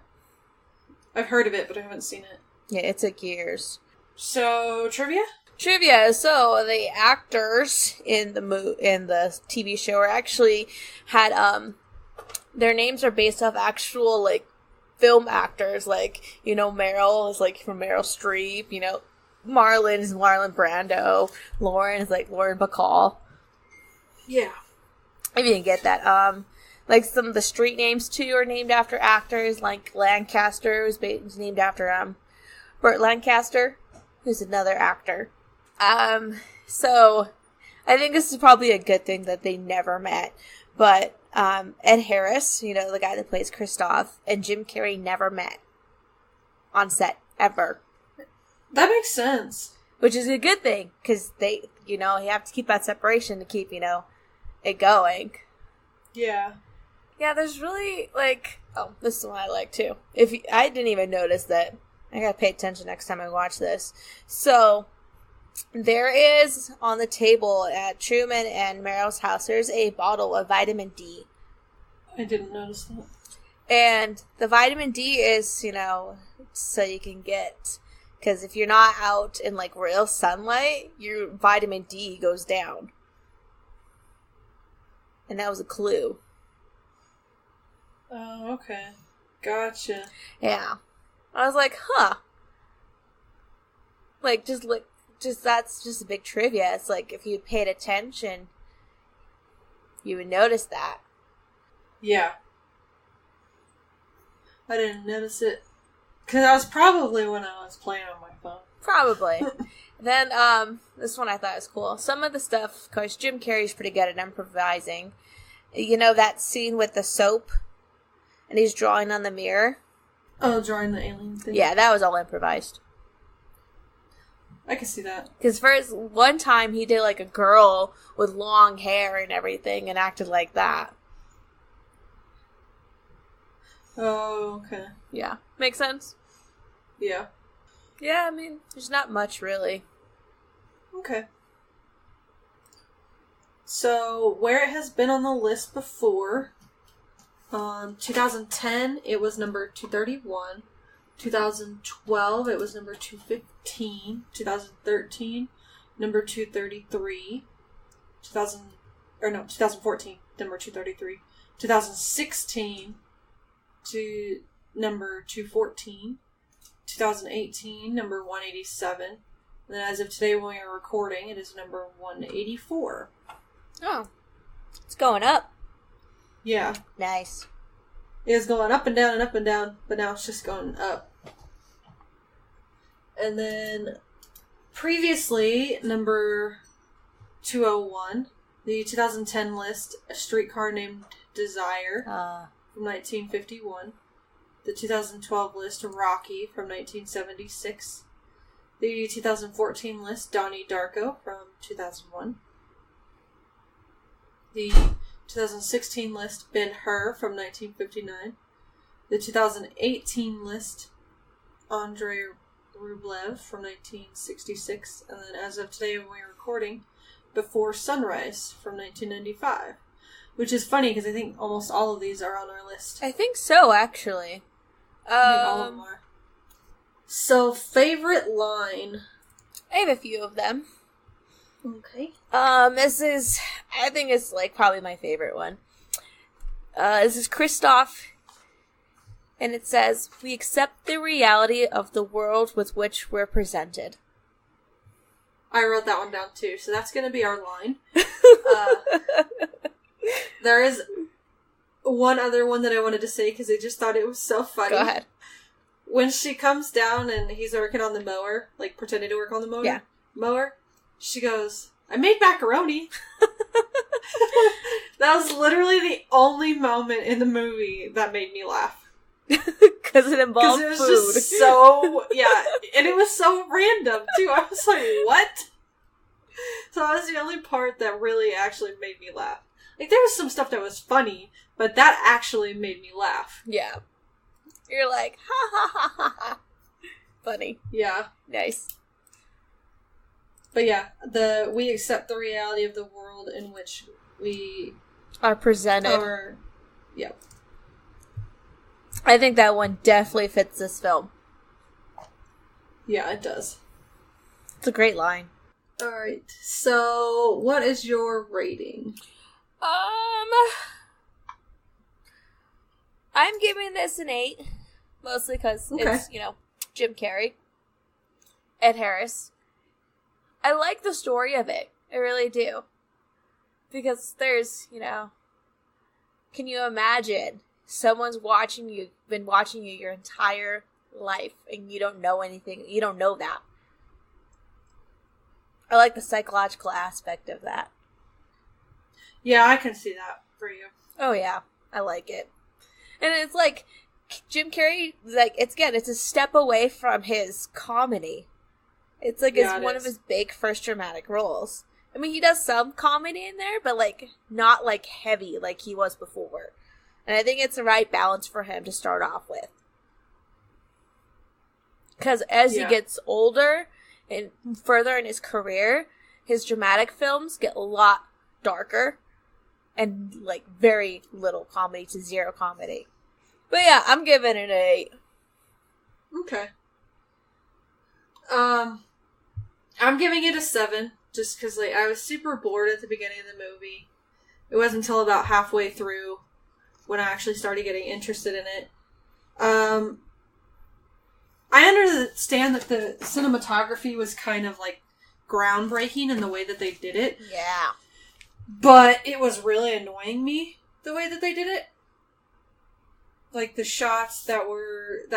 I've heard of it, but I haven't seen it. Yeah, it took years. So, trivia? Trivia. So the actors in the TV show are actually had their names are based off actual like film actors. Like, you know, Meryl is like from Meryl Streep. You know, Marlon is Marlon Brando. Lauren is like Lauren Bacall. Yeah. If you didn't get that, like some of the street names too are named after actors. Like Lancaster was named after Burt Lancaster. who's another actor. So I think this is probably a good thing that they never met. But Ed Harris, the guy that plays Christof, and Jim Carrey never met on set, ever. That makes sense. Which is a good thing, because they, you have to keep that separation to keep, it going. Yeah. Yeah, there's really, this is one I like, too. I didn't even notice that. I gotta pay attention next time I watch this. So, there is, on the table at Truman and Meryl's house, there's a bottle of vitamin D. I didn't notice that. And the vitamin D is, so you can get... Because if you're not out in, real sunlight, your vitamin D goes down. And that was a clue. Oh, okay. Gotcha. Yeah. I was like, huh. That's just a big trivia. It's like, if you paid attention, you would notice that. Yeah. I didn't notice it. Because that was probably when I was playing on my phone. Probably. Then, this one I thought was cool. Some of the stuff, of course, Jim Carrey's pretty good at improvising. That scene with the soap? And he's drawing on the mirror? Oh, drawing the alien thing? Yeah, that was all improvised. I can see that. Because first, one time he did, a girl with long hair and everything and acted like that. Oh, okay. Yeah. Makes sense? Yeah. Yeah, I mean, there's not much, really. Okay. So, where it has been on the list before, 2010, it was number 231. 2012, it was number 215. 2013, number 233. 2014, number 233. 2016, to number 214. 2018, number 187. And then as of today when we are recording, it is number 184. Oh. It's going up. Yeah. Nice. It is going up and down, but now it's just going up. And then previously, number 201, the 2010 list, A Streetcar Named Desire from 1951. The 2012 list, Rocky from 1976. The 2014 list, Donnie Darko from 2001. The 2016 list, Ben-Hur from 1959. The 2018 list, Andrei Rublev from 1966. And then as of today when we're recording, Before Sunrise from 1995. Which is funny because I think almost all of these are on our list. I think so, actually. I think all of them are. So, favorite line. I have a few of them. Okay. I think it's, probably my favorite one. This is Cristof, and it says, "We accept the reality of the world with which we're presented." I wrote that one down, too, so that's going to be our line. There is one other one that I wanted to say because I just thought it was so funny. Go ahead. When she comes down and he's working on the mower, pretending to work on the mower, she goes, "I made macaroni." That was literally the only moment in the movie that made me laugh. Because it involved food. Because it was just so, and it was so random, too. I was like, what? So that was the only part that really actually made me laugh. There was some stuff that was funny, but that actually made me laugh. Yeah. You're like, ha ha ha ha ha. Funny. Yeah. Nice. But yeah, we accept the reality of the world in which we are presented. Yeah. I think that one definitely fits this film. Yeah, it does. It's a great line. Alright, so what is your rating? I'm giving this an 8. Mostly because it's, Jim Carrey. Ed Harris. I like the story of it. I really do. Because there's, can you imagine someone's been watching you your entire life, and you don't know anything. You don't know that. I like the psychological aspect of that. Yeah, I can see that for you. Oh, yeah. I like it. And it's like, Jim Carrey, like, it's a step away from his comedy. It's like it's one of his big first dramatic roles. I mean, he does some comedy in there, but, like, not, like, heavy like he was before. And I think it's the right balance for him to start off with. Because as he gets older and further in his career, his dramatic films get a lot darker and, like, very little comedy to zero comedy. But yeah, I'm giving it an 8. Okay. I'm giving it a 7, just because, like, I was super bored at the beginning of the movie. It wasn't until about halfway through when I actually started getting interested in it. I understand that the cinematography was kind of, like, groundbreaking in the way that they did it. Yeah. But it was really annoying me, the way that they did it. Like, the shots that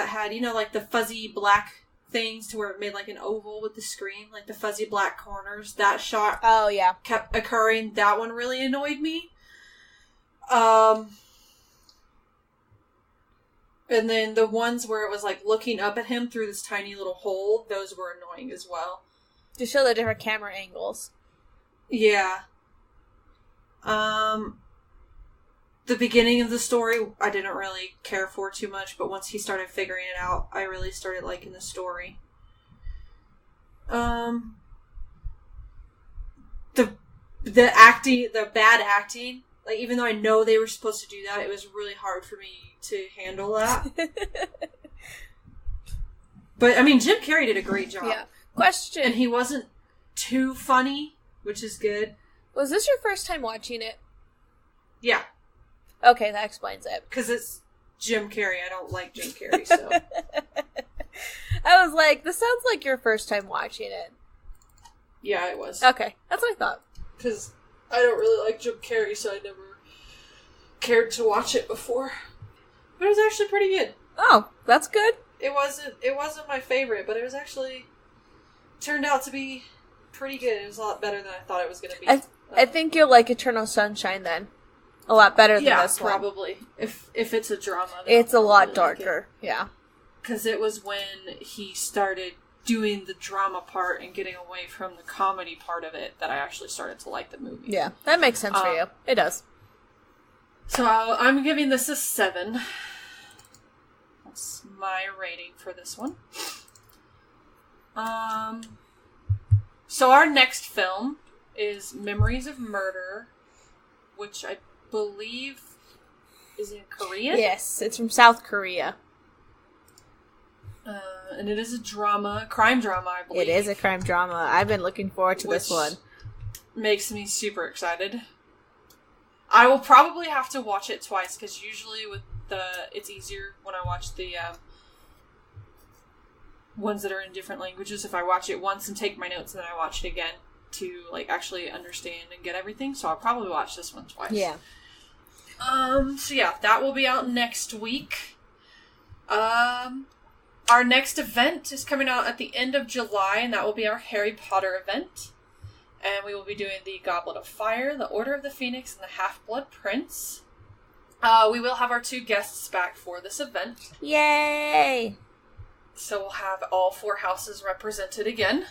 had, you know, like, the fuzzy black things to where it made, like, an oval with the screen. Like, the fuzzy black corners. That shot kept occurring. That one really annoyed me. And then the ones where it was, like, looking up at him through this tiny little hole, those were annoying as well. To show the different camera angles. Yeah. The beginning of the story, I didn't really care for too much, but once he started figuring it out, I really started liking the story. The acting, the bad acting, like, even though I know they were supposed to do that, it was really hard for me to handle that. But, I mean, Jim Carrey did a great job. Yeah. Question. And he wasn't too funny, which is good. Was this your first time watching it? Yeah. Okay, that explains it. Because it's Jim Carrey. I don't like Jim Carrey, so. I was like, this sounds like your first time watching it. Yeah, it was. Okay, that's what I thought. Because I don't really like Jim Carrey, so I never cared to watch it before. But it was actually pretty good. Oh, that's good. It wasn't my favorite, but it was actually turned out to be pretty good. It was a lot better than I thought it was going to be. I think you'll like Eternal Sunshine then. A lot better than this one. Yeah, probably. If it's a drama. It's a lot darker. Yeah. Because it was when he started doing the drama part and getting away from the comedy part of it that I actually started to like the movie. Yeah, that makes sense for you. It does. So I'm giving this a 7. That's my rating for this one. So our next film is Memories of Murder, which I believe is in Korean. Yes, it's from South Korea. And it is a crime drama, I believe. It is a crime drama. I've been looking forward to this one. Makes me super excited. I will probably have to watch it twice, because usually it's easier when I watch the ones that are in different languages. If I watch it once and take my notes and then I watch it again to, like, actually understand and get everything. So I'll probably watch this one twice. Yeah. So yeah, that will be out next week. Our next event is coming out at the end of July, and that will be our Harry Potter event. And we will be doing the Goblet of Fire, the Order of the Phoenix, and the Half-Blood Prince. We will have our 2 guests back for this event. Yay! So we'll have all 4 houses represented again.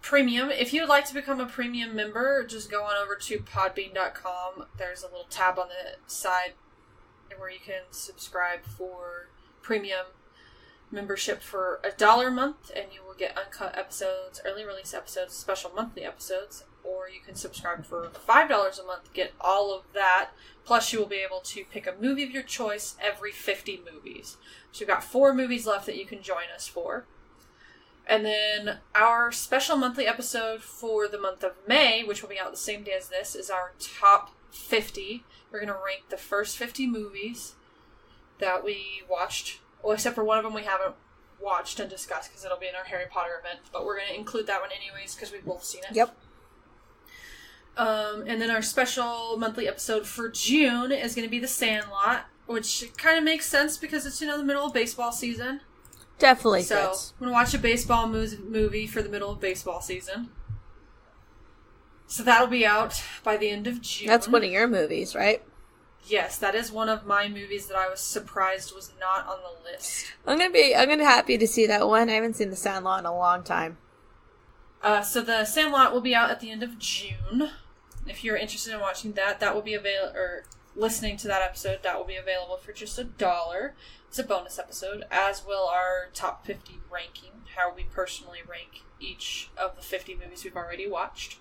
Premium. If you would like to become a premium member, just go on over to podbean.com. There's a little tab on the side where you can subscribe for premium membership for $1 a month, and you will get uncut episodes, early release episodes, special monthly episodes, or you can subscribe for $5 a month, get all of that, plus you will be able to pick a movie of your choice every 50 movies. So we've got 4 movies left that you can join us for. And then our special monthly episode for the month of May, which will be out the same day as this, is our top 50. We're going to rank the first 50 movies that we watched. Well, except for one of them we haven't watched and discussed because it'll be in our Harry Potter event. But we're going to include that one anyways because we've both seen it. Yep. And then our special monthly episode for June is going to be The Sandlot, which kind of makes sense because it's, the middle of baseball season. Definitely so, fits. I'm going to watch a baseball movie for the middle of baseball season. So that'll be out by the end of June. That's one of your movies, right? Yes, that is one of my movies that I was surprised was not on the list. I'm gonna be happy to see that one. I haven't seen The Sandlot in a long time. So The Sandlot will be out at the end of June. If you're interested in watching that, that will be available, or listening to that episode, that will be available for just $1. It's a bonus episode, as will our top 50 ranking, how we personally rank each of the 50 movies we've already watched.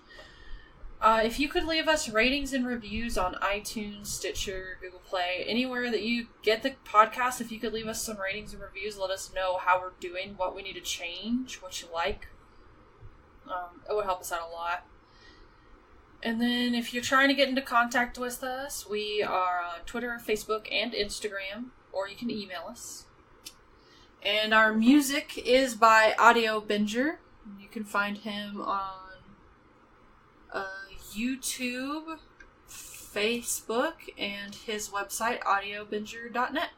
If you could leave us ratings and reviews on iTunes, Stitcher, Google Play, anywhere that you get the podcast, if you could leave us some ratings and reviews, let us know how we're doing, what we need to change, what you like. It would help us out a lot. And then if you're trying to get into contact with us, we are on Twitter, Facebook, and Instagram, or you can email us. And our music is by Audio Binger. You can find him on YouTube, Facebook, and his website, audiobinger.net.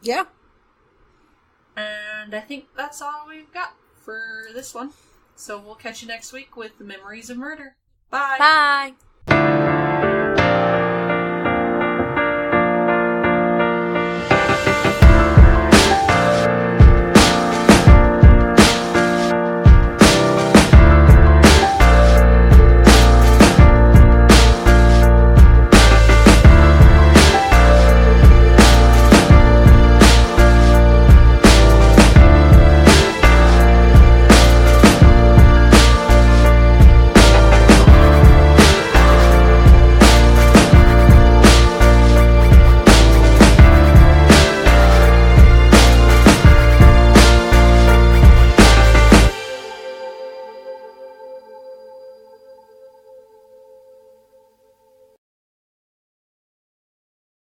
Yeah. And I think that's all we've got for this one. So we'll catch you next week with Memories of Murder. Bye! Bye!